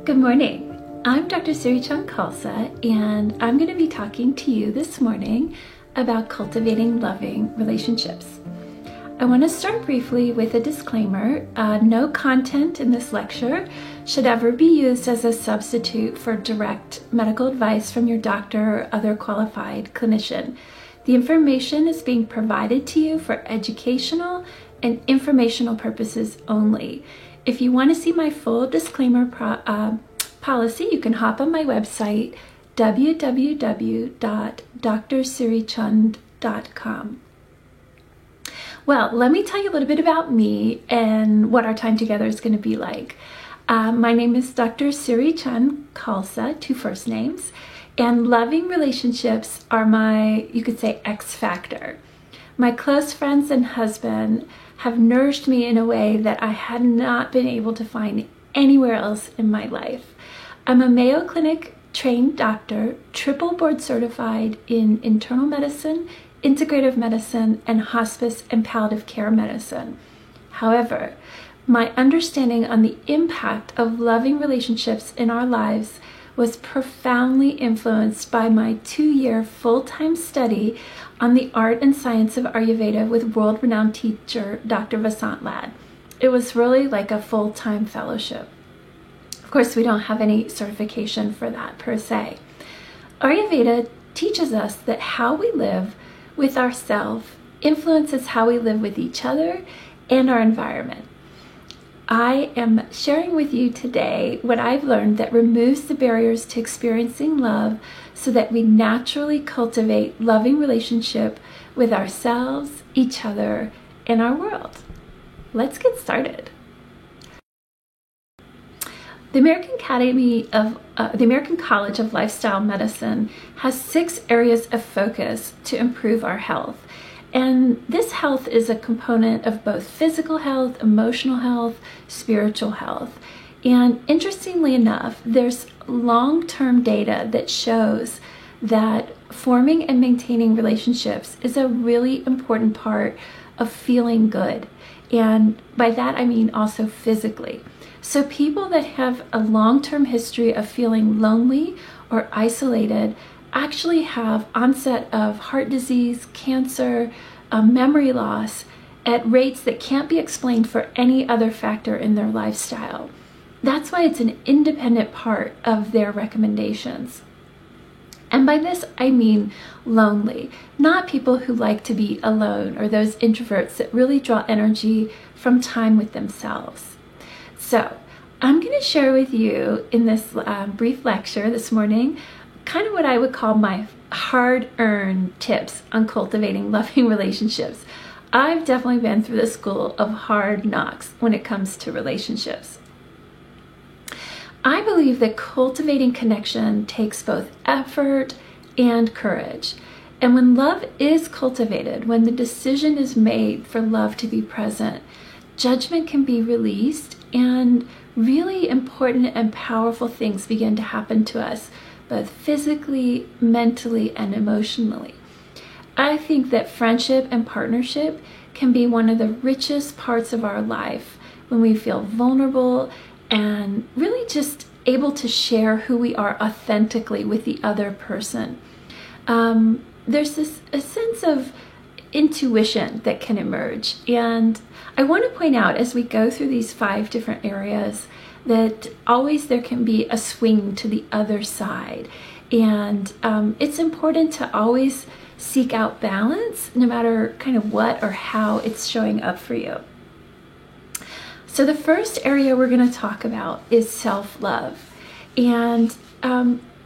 Good morning. I'm Dr. Siri-Chan Khalsa, and I'm going to be talking to you this morning about cultivating loving relationships. I want to start briefly with a disclaimer. No content in this lecture should ever be used as a substitute for direct medical advice from your doctor or other qualified clinician. The information is being provided to you for educational and informational purposes only. If you want to see my full disclaimer policy, you can hop on my website, www.drsirichand.com. Well, let me tell you a little bit about me and what our time together is going to be like. My name is Dr. Siri-Chan Khalsa, two first names, and loving relationships are my, you could say, X factor. My close friends and husband have nourished me in a way that I had not been able to find anywhere else in my life. I'm a Mayo Clinic trained doctor, triple board certified in internal medicine, integrative medicine, and hospice and palliative care medicine. However, my understanding on the impact of loving relationships in our lives was profoundly influenced by my 2-year full-time study on the art and science of Ayurveda with world-renowned teacher Dr. Vasant Lad. It was really like a full-time fellowship. Of course, we don't have any certification for that per se. Ayurveda teaches us that how we live with ourselves influences how we live with each other and our environment. I am sharing with you today what I've learned that removes the barriers to experiencing love so that we naturally cultivate loving relationship with ourselves, each other, and our world. Let's get started. The American College of Lifestyle Medicine has 6 areas of focus to improve our health. And this health is a component of both physical health, emotional health, spiritual health. And interestingly enough, there's long-term data that shows that forming and maintaining relationships is a really important part of feeling good. And by that, I mean also physically. So people that have a long-term history of feeling lonely or isolated actually have onset of heart disease, cancer, memory loss at rates that can't be explained for any other factor in their lifestyle. That's why it's an independent part of their recommendations. And by this, I mean lonely, not people who like to be alone or those introverts that really draw energy from time with themselves. So I'm going to share with you in this brief lecture this morning kind of what I would call my hard-earned tips on cultivating loving relationships. I've definitely been through the school of hard knocks when it comes to relationships. I believe that cultivating connection takes both effort and courage. And when love is cultivated, when the decision is made for love to be present, judgment can be released and really important and powerful things begin to happen to us, both physically, mentally, and emotionally. I think that friendship and partnership can be one of the richest parts of our life when we feel vulnerable and really just able to share who we are authentically with the other person. There's a sense of intuition that can emerge. And I want to point out as we go through these 5 different areas that always there can be a swing to the other side. And it's important to always seek out balance no matter kind of what or how it's showing up for you. So the first area we're going to talk about is self-love. And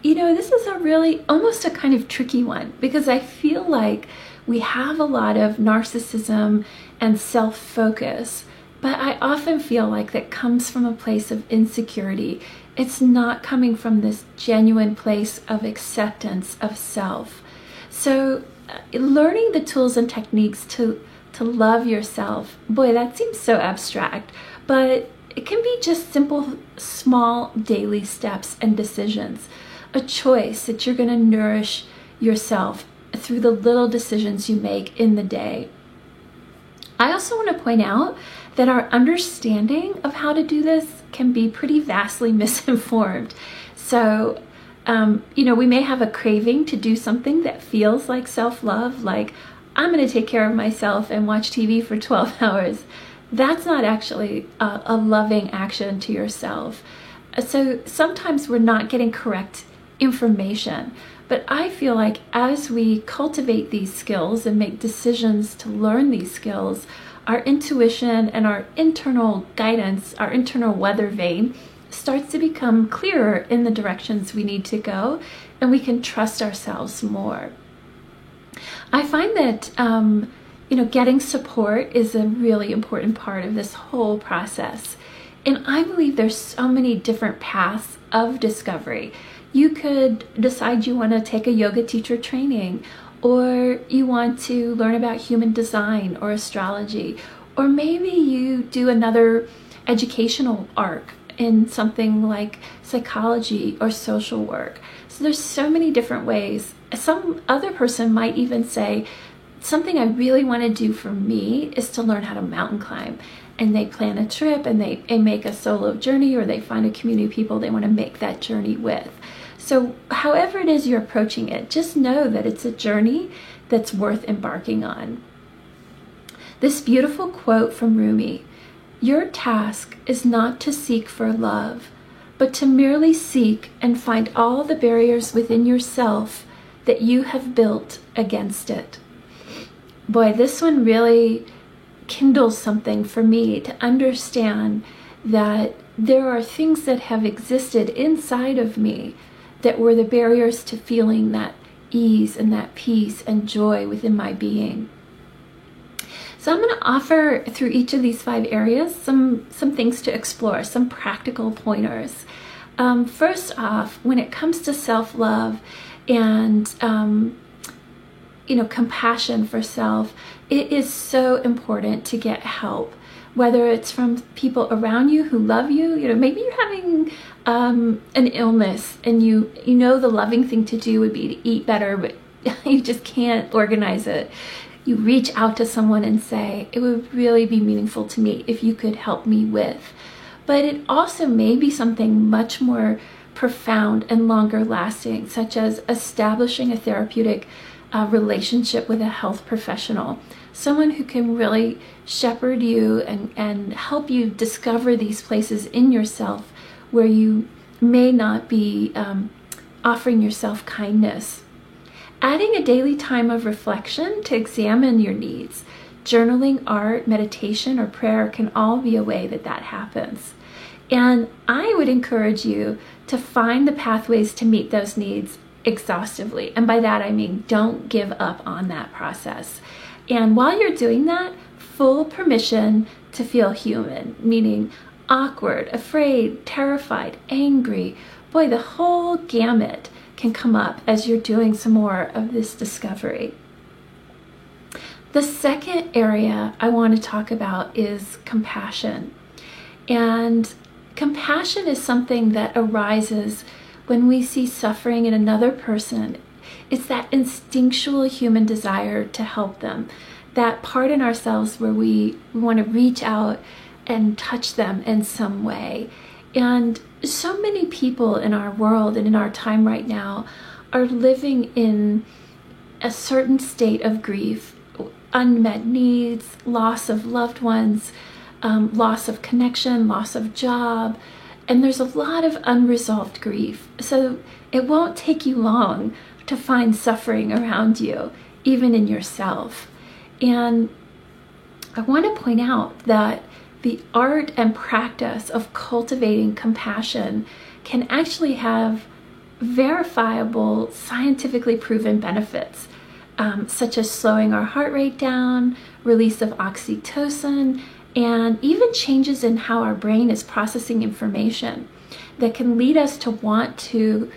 this is a really almost a kind of tricky one because I feel like we have a lot of narcissism and self-focus, but I often feel like that comes from a place of insecurity. It's not coming from this genuine place of acceptance of self. So learning the tools and techniques to love yourself, boy, that seems so abstract, but it can be just simple, small daily steps and decisions. A choice that you're going to nourish yourself through the little decisions you make in the day. I also want to point out that our understanding of how to do this can be pretty vastly misinformed. So, we may have a craving to do something that feels like self-love, like I'm going to take care of myself and watch TV for 12 hours. That's not actually a loving action to yourself. So sometimes we're not getting correct information. But I feel like as we cultivate these skills and make decisions to learn these skills, our intuition and our internal guidance, our internal weather vane, starts to become clearer in the directions we need to go, and we can trust ourselves more. I find that getting support is a really important part of this whole process. And I believe there's so many different paths of discovery. You could decide you want to take a yoga teacher training, or you want to learn about human design or astrology, or maybe you do another educational arc in something like psychology or social work. So there's so many different ways. Some other person might even say, something I really want to do for me is to learn how to mountain climb. And they plan a trip and they make a solo journey, or they find a community of people they want to make that journey with. So however it is you're approaching it, just know that it's a journey that's worth embarking on. This beautiful quote from Rumi: "Your task is not to seek for love, but to merely seek and find all the barriers within yourself that you have built against it." Boy, this one really kindles something for me to understand that there are things that have existed inside of me that were the barriers to feeling that ease and that peace and joy within my being. So I'm going to offer through each of these 5 areas some things to explore, some practical pointers. First off, when it comes to self-love and compassion for self, it is so important to get help, whether it's from people around you who love you. Maybe you're having an illness and you know the loving thing to do would be to eat better, but you just can't organize it. You reach out to someone and say, it would really be meaningful to me if you could help me with. But it also may be something much more profound and longer lasting, such as establishing a therapeutic relationship with a health professional, someone who can really shepherd you and help you discover these places in yourself where you may not be offering yourself kindness. Adding a daily time of reflection to examine your needs. Journaling, art, meditation, or prayer can all be a way that happens. And I would encourage you to find the pathways to meet those needs exhaustively. And by that I mean don't give up on that process. And while you're doing that, full permission to feel human, meaning awkward, afraid, terrified, angry. Boy, the whole gamut can come up as you're doing some more of this discovery. The second area I want to talk about is compassion. And compassion is something that arises when we see suffering in another person. It's that instinctual human desire to help them, that part in ourselves where we want to reach out and touch them in some way. And so many people in our world and in our time right now are living in a certain state of grief, unmet needs, loss of loved ones, loss of connection, loss of job, and there's a lot of unresolved grief. So it won't take you long to find suffering around you, even in yourself. And I want to point out that the art and practice of cultivating compassion can actually have verifiable, scientifically proven benefits, such as slowing our heart rate down, release of oxytocin, and even changes in how our brain is processing information that can lead us to want to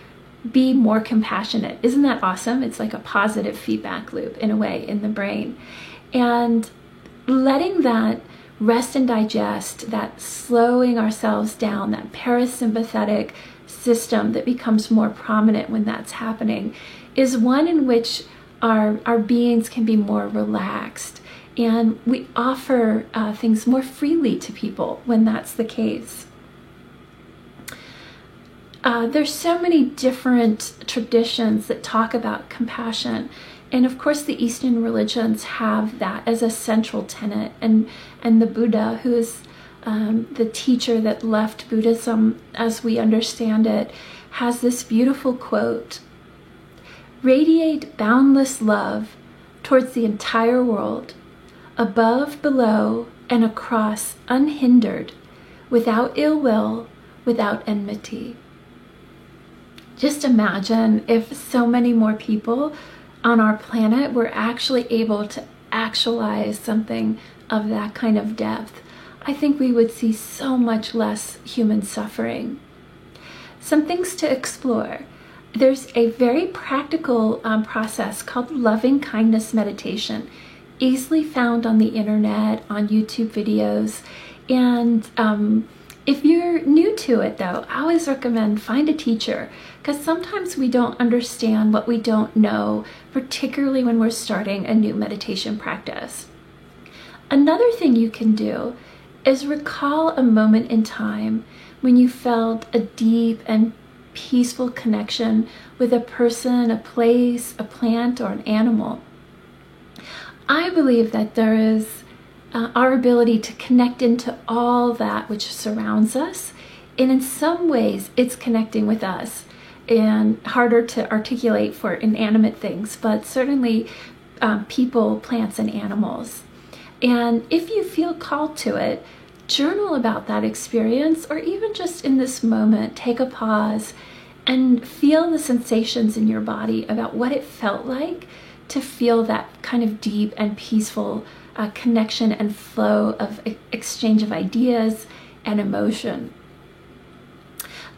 be more compassionate. Isn't that awesome? It's like a positive feedback loop in a way in the brain. And letting that rest and digest, that slowing ourselves down, that parasympathetic system that becomes more prominent when that's happening, is one in which our beings can be more relaxed, and we offer things more freely to people when that's the case. There's so many different traditions that talk about compassion. And of course, the Eastern religions have that as a central tenet. And the Buddha, who is the teacher that left Buddhism as we understand it, has this beautiful quote: "Radiate boundless love towards the entire world, above, below, and across, unhindered, without ill will, without enmity." Just imagine if so many more people on our planet were actually able to actualize something of that kind of depth. I think we would see so much less human suffering. Some things to explore. There's a very practical process called loving kindness meditation, easily found on the internet, on YouTube videos. And if you're new to it, though, I always recommend find a teacher, because sometimes we don't understand what we don't know, particularly when we're starting a new meditation practice. Another thing you can do is recall a moment in time when you felt a deep and peaceful connection with a person, a place, a plant, or an animal. I believe that there is our ability to connect into all that which surrounds us, and in some ways it's connecting with us, and harder to articulate for inanimate things, but certainly people, plants, and animals. And if you feel called to it, journal about that experience, or even just in this moment, take a pause and feel the sensations in your body about what it felt like to feel that kind of deep and peaceful connection and flow of exchange of ideas and emotion.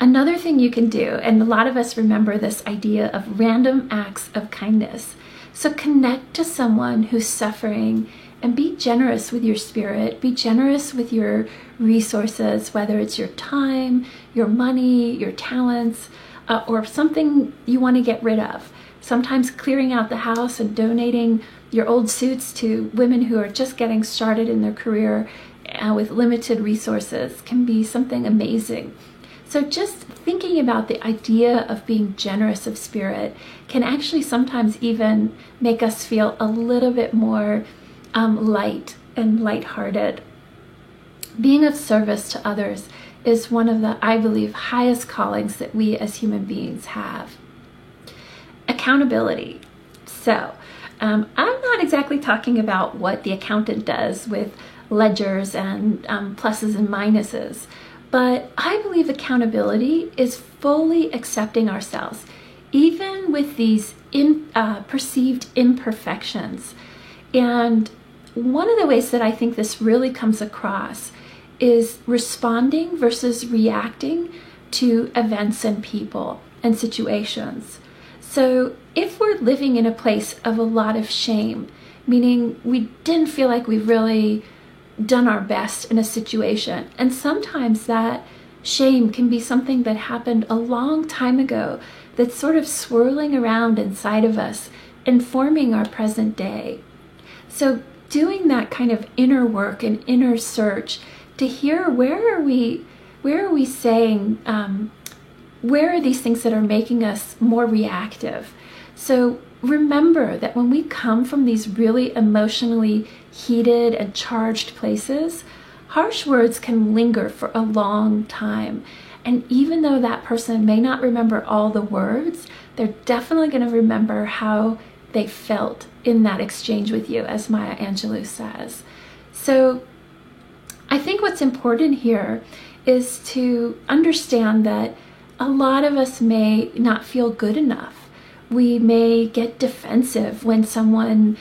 Another thing you can do, and a lot of us remember this idea of random acts of kindness. So connect to someone who's suffering and be generous with your spirit, be generous with your resources, whether it's your time, your money, your talents, or something you want to get rid of. Sometimes clearing out the house and donating your old suits to women who are just getting started in their career with limited resources can be something amazing. So just thinking about the idea of being generous of spirit can actually sometimes even make us feel a little bit more light and lighthearted. Being of service to others is one of the, I believe, highest callings that we as human beings have. Accountability. So I'm not exactly talking about what the accountant does with ledgers and pluses and minuses, but I believe accountability is fully accepting ourselves, even with these perceived imperfections. And one of the ways that I think this really comes across is responding versus reacting to events and people and situations. So if we're living in a place of a lot of shame, meaning we didn't feel like we really done our best in a situation, and sometimes that shame can be something that happened a long time ago that's sort of swirling around inside of us, informing our present day. So doing that kind of inner work and inner search to hear where are we saying, where are these things that are making us more reactive? So remember that when we come from these really emotionally heated and charged places, harsh words can linger for a long time. And even though that person may not remember all the words, they're definitely going to remember how they felt in that exchange with you, as Maya Angelou says. So I think what's important here is to understand that a lot of us may not feel good enough. We may get defensive when someone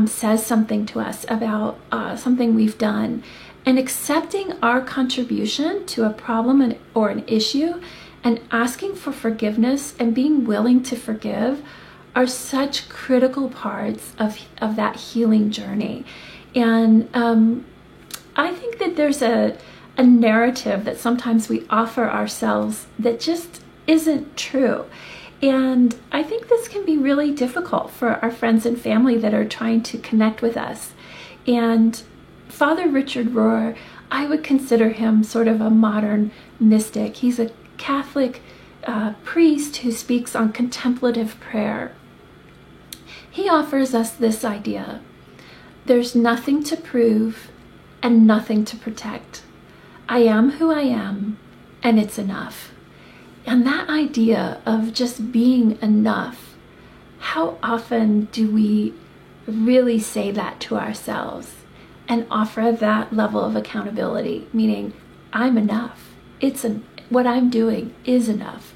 says something to us about something we've done. And accepting our contribution to a problem or an issue and asking for forgiveness and being willing to forgive are such critical parts of that healing journey. And I think that there's a narrative that sometimes we offer ourselves that just isn't true. And I think this can be really difficult for our friends and family that are trying to connect with us. And Father Richard Rohr, I would consider him sort of a modern mystic. He's a Catholic priest who speaks on contemplative prayer. He offers us this idea: there's nothing to prove and nothing to protect. I am who I am, and it's enough. And that idea of just being enough, how often do we really say that to ourselves and offer that level of accountability, meaning I'm enough. What I'm doing is enough.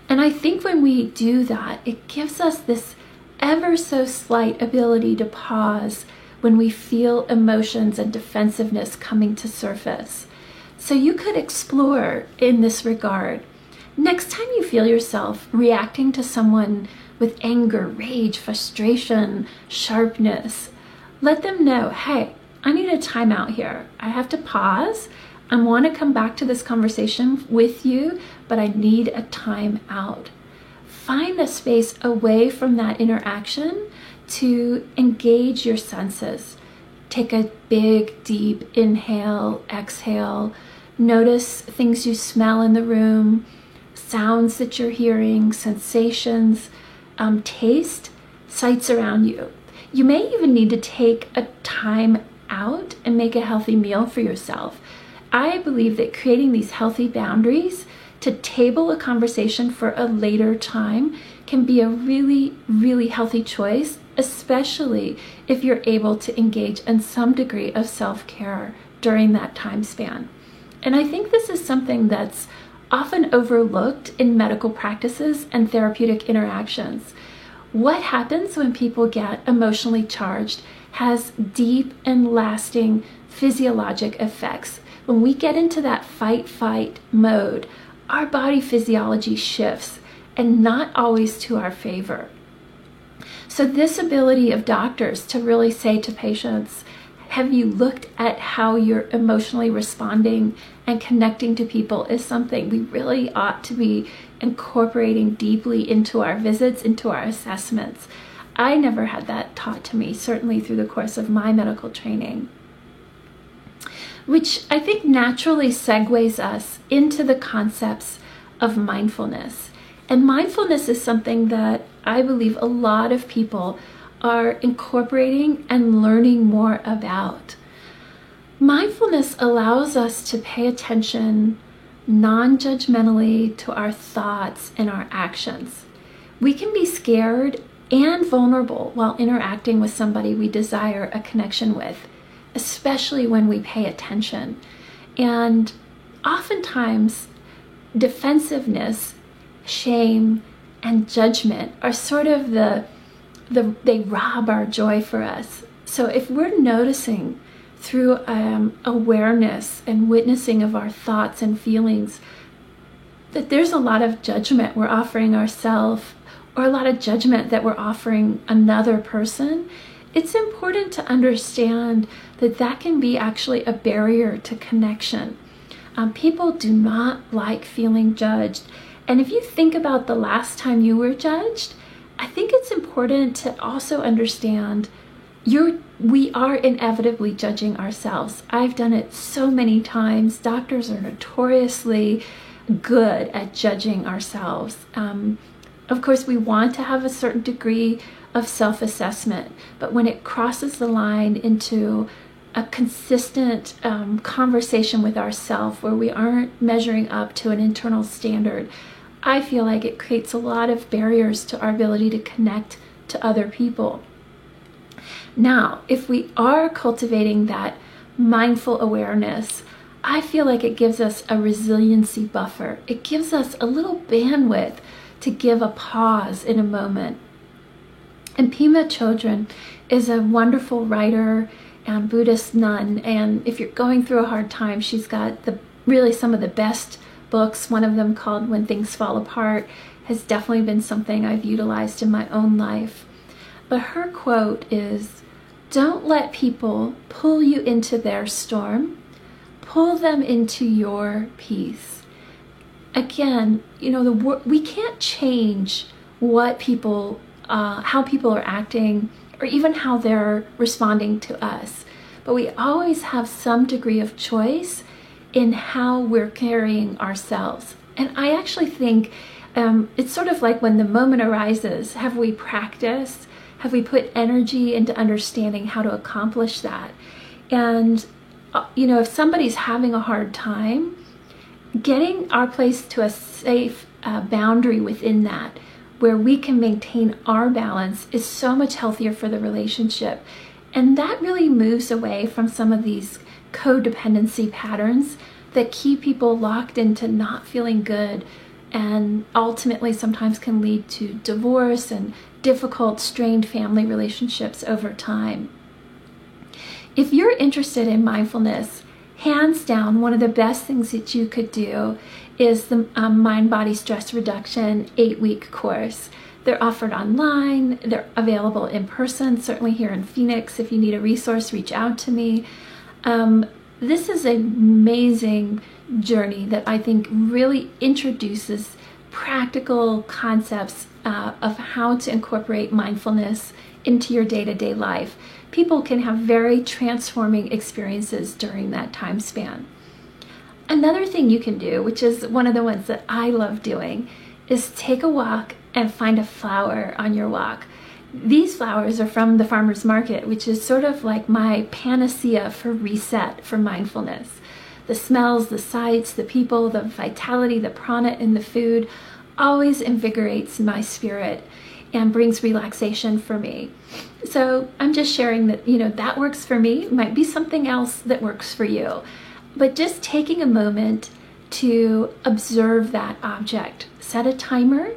And I think when we do that, it gives us this ever so slight ability to pause when we feel emotions and defensiveness coming to surface. So you could explore in this regard. Next time you feel yourself reacting to someone with anger, rage, frustration, sharpness, let them know, hey, I need a timeout here. I have to pause. I want to come back to this conversation with you, but I need a time out. Find a space away from that interaction to engage your senses. Take a big, deep inhale, exhale. Notice things you smell in the room, sounds that you're hearing, sensations, taste, sights around you. You may even need to take a time out and make a healthy meal for yourself. I believe that creating these healthy boundaries to table a conversation for a later time can be a really, really healthy choice, especially if you're able to engage in some degree of self-care during that time span. And I think this is something that's often overlooked in medical practices and therapeutic interactions. What happens when people get emotionally charged has deep and lasting physiologic effects. When we get into that fight-fight mode, our body physiology shifts, and not always to our favor. So this ability of doctors to really say to patients, have you looked at how you're emotionally responding and connecting to people, is something we really ought to be incorporating deeply into our visits, into our assessments. I never had that taught to me, certainly through the course of my medical training, which I think naturally segues us into the concepts of mindfulness. And mindfulness is something that I believe a lot of people are incorporating and learning more about. Mindfulness allows us to pay attention non-judgmentally to our thoughts and our actions. We can be scared and vulnerable while interacting with somebody we desire a connection with, especially when we pay attention. And oftentimes, defensiveness, shame, and judgment are sort of they rob our joy for us. So if we're noticing through awareness and witnessing of our thoughts and feelings that there's a lot of judgment we're offering ourselves, or a lot of judgment that we're offering another person, it's important to understand that that can be actually a barrier to connection. People do not like feeling judged. And if you think about the last time you were judged, I think it's important to also understand we are inevitably judging ourselves. I've done it so many times. Doctors are notoriously good at judging ourselves. Of course, we want to have a certain degree of self-assessment, but when it crosses the line into a consistent conversation with ourselves where we aren't measuring up to an internal standard, I feel like it creates a lot of barriers to our ability to connect to other people. Now, if we are cultivating that mindful awareness, I feel like it gives us a resiliency buffer. It gives us a little bandwidth to give a pause in a moment. And Pema Chodron is a wonderful writer and Buddhist nun, and if you're going through a hard time, she's got really some of the best books. One of them, called When Things Fall Apart, has definitely been something I've utilized in my own life. But her quote is, "Don't let people pull you into their storm, pull them into your peace." again, we can't change what people, how people are acting, or even how they're responding to us. But we always have some degree of choice in how we're carrying ourselves. And I actually think it's sort of like when the moment arises, have we practiced? Have we put energy into understanding how to accomplish that? And, if somebody's having a hard time, getting our place to a safe boundary within that, where we can maintain our balance, is so much healthier for the relationship. And that really moves away from some of these codependency patterns that keep people locked into not feeling good, and ultimately sometimes can lead to divorce and difficult, strained family relationships over time. If you're interested in mindfulness, hands down, one of the best things that you could do is the Mind Body Stress Reduction 8-week course. They're offered online, they're available in person, certainly here in Phoenix. If you need a resource, reach out to me. This is an amazing journey that I think really introduces practical concepts of how to incorporate mindfulness into your day-to-day life. People can have very transforming experiences during that time span. Another thing you can do, which is one of the ones that I love doing, is take a walk and find a flower on your walk. These flowers are from the farmer's market, which is sort of like my panacea for reset, for mindfulness. The smells, the sights, the people, the vitality, the prana in the food always invigorates my spirit and brings relaxation for me. So I'm just sharing that, that works for me. It might be something else that works for you. But just taking a moment to observe that object. Set a timer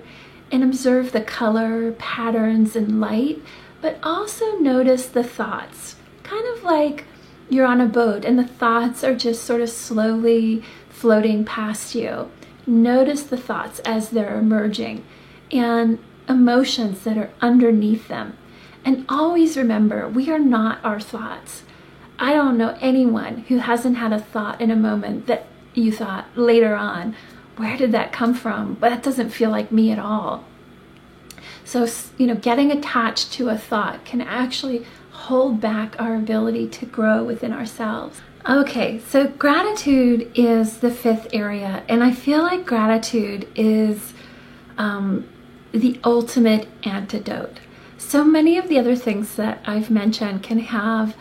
and observe the color, patterns, and light, but also notice the thoughts. Kind of like you're on a boat and the thoughts are just sort of slowly floating past you. Notice the thoughts as they're emerging and emotions that are underneath them. And always remember, we are not our thoughts. I don't know anyone who hasn't had a thought in a moment that you thought later on, where did that come from? But that doesn't feel like me at all. So, getting attached to a thought can actually hold back our ability to grow within ourselves. Okay, so gratitude is the 5th area, and I feel like gratitude is the ultimate antidote. So many of the other things that I've mentioned can have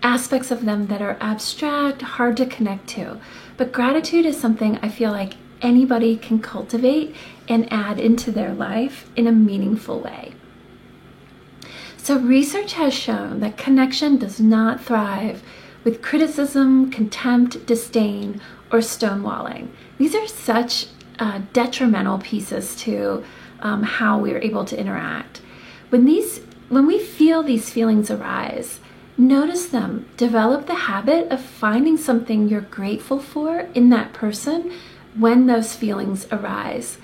aspects of them that are abstract, hard to connect to. But gratitude is something I feel like anybody can cultivate and add into their life in a meaningful way. So research has shown that connection does not thrive with criticism, contempt, disdain, or stonewalling. These are such detrimental pieces to how we're able to interact. When we feel these feelings arise, notice them. Develop the habit of finding something you're grateful for in that person when those feelings arise.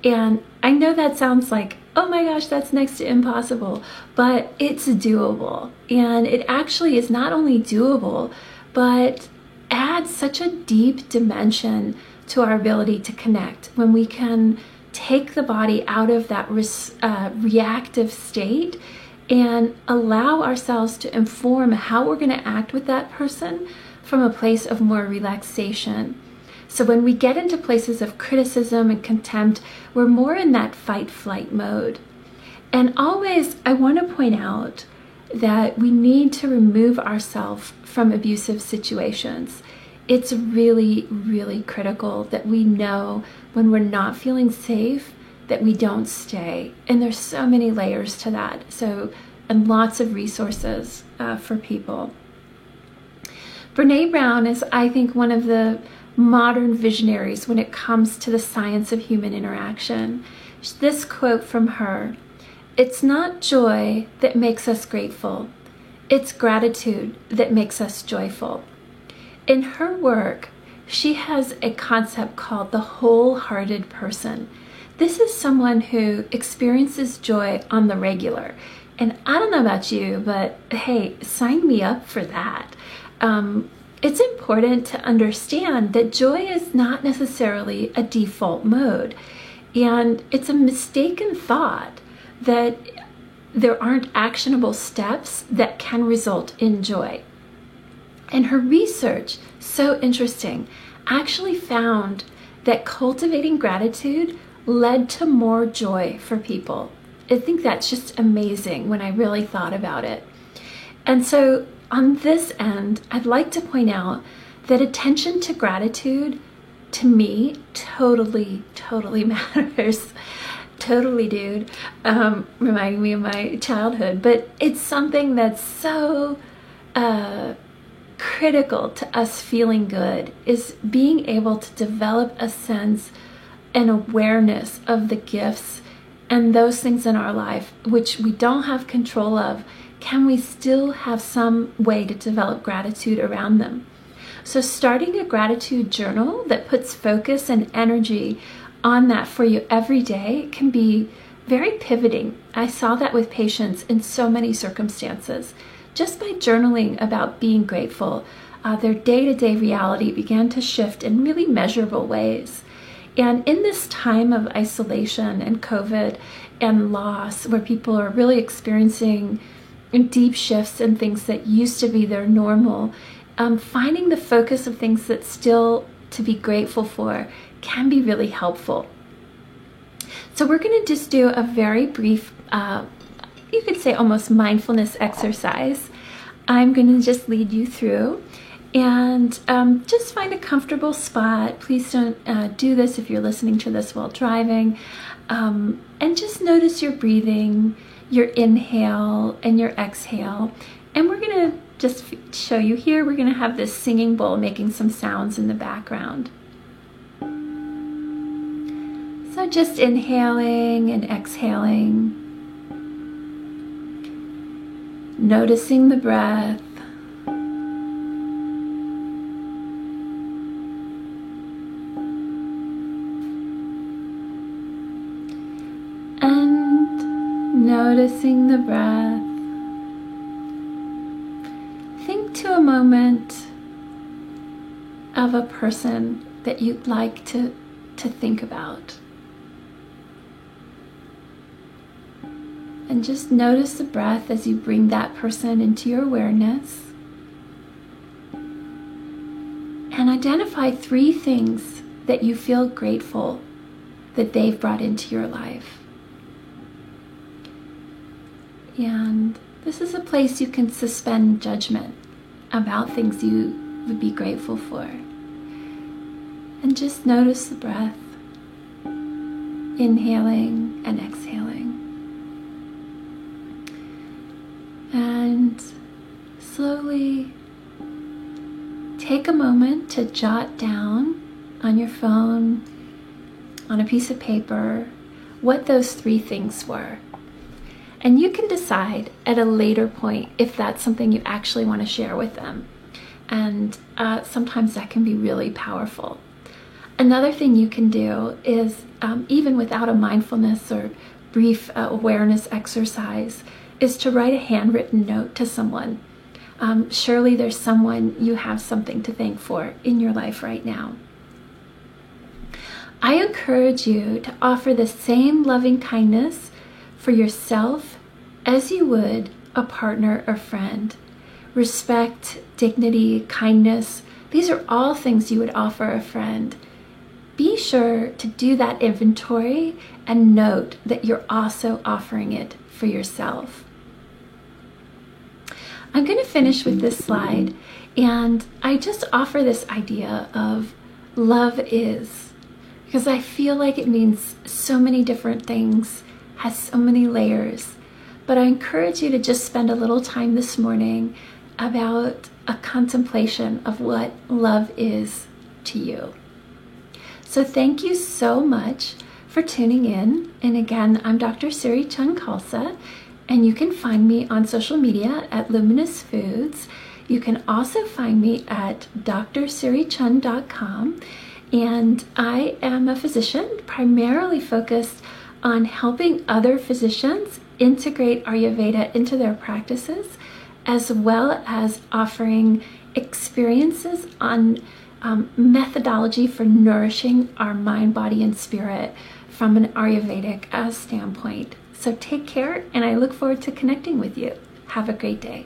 And I know that sounds like, oh my gosh, that's next to impossible, but it's doable. And it actually is not only doable, but adds such a deep dimension to our ability to connect when we can take the body out of that reactive state and allow ourselves to inform how we're going to act with that person from a place of more relaxation. So when we get into places of criticism and contempt, we're more in that fight-flight mode. And always, I want to point out that we need to remove ourselves from abusive situations. It's really, really critical that we know when we're not feeling safe that we don't stay. And there's so many layers to that. And lots of resources for people. Brene Brown is, I think, one of the modern visionaries when it comes to the science of human interaction. This quote from her: "It's not joy that makes us grateful. It's gratitude that makes us joyful." In her work, she has a concept called the wholehearted person. This is someone who experiences joy on the regular. And I don't know about you, but hey, sign me up for that. it's important to understand that joy is not necessarily a default mode. And it's a mistaken thought that there aren't actionable steps that can result in joy. And her research, so interesting, actually found that cultivating gratitude led to more joy for people. I think that's just amazing when I really thought about it. And so on this end, I'd like to point out that attention to gratitude, to me, totally matters. Totally, dude. Reminding me of my childhood. But it's something that's so critical to us feeling good, is being able to develop a sense and awareness of the gifts and those things in our life which we don't have control of. Can we still have some way to develop gratitude around them? So starting a gratitude journal that puts focus and energy on that for you every day can be very pivoting. I saw that with patients in so many circumstances. Just by journaling about being grateful, their day-to-day reality began to shift in really measurable ways. And in this time of isolation and COVID and loss, where people are really experiencing deep shifts in things that used to be their normal, finding the focus of things that still to be grateful for can be really helpful. So we're going to just do a very brief, you could say almost mindfulness exercise. I'm going to just lead you through, and just find a comfortable spot. Please don't do this if you're listening to this while driving. And just notice your breathing, your inhale and your exhale. And we're going to just show you here, we're going to have this singing bowl making some sounds in the background. So just inhaling and exhaling, noticing the breath. And noticing the breath. Think to a moment of a person that you'd like to think about. And just notice the breath as you bring that person into your awareness. And identify 3 things that you feel grateful that they've brought into your life. And this is a place you can suspend judgment about things you would be grateful for. And just notice the breath, inhaling and exhaling. And slowly take a moment to jot down on your phone, on a piece of paper, what those 3 things were. And you can decide at a later point if that's something you actually want to share with them. And sometimes that can be really powerful. Another thing you can do is, even without a mindfulness or brief awareness exercise, is to write a handwritten note to someone. Surely there's someone you have something to thank for in your life right now. I encourage you to offer the same loving kindness for yourself as you would a partner or friend. Respect, dignity, kindness, these are all things you would offer a friend. Be sure to do that inventory and note that you're also offering it for yourself. I'm going to finish with this slide, and I just offer this idea of love is, because I feel like it means so many different things, has so many layers. But I encourage you to just spend a little time this morning about a contemplation of what love is to you. So thank you so much for tuning in. And again, I'm Dr. Siri Chung Khalsa, and you can find me on social media at Luminous Foods. You can also find me at drsirichun.com. And I am a physician primarily focused on helping other physicians integrate Ayurveda into their practices, as well as offering experiences on methodology for nourishing our mind, body, and spirit from an Ayurvedic standpoint. So take care, and I look forward to connecting with you. Have a great day.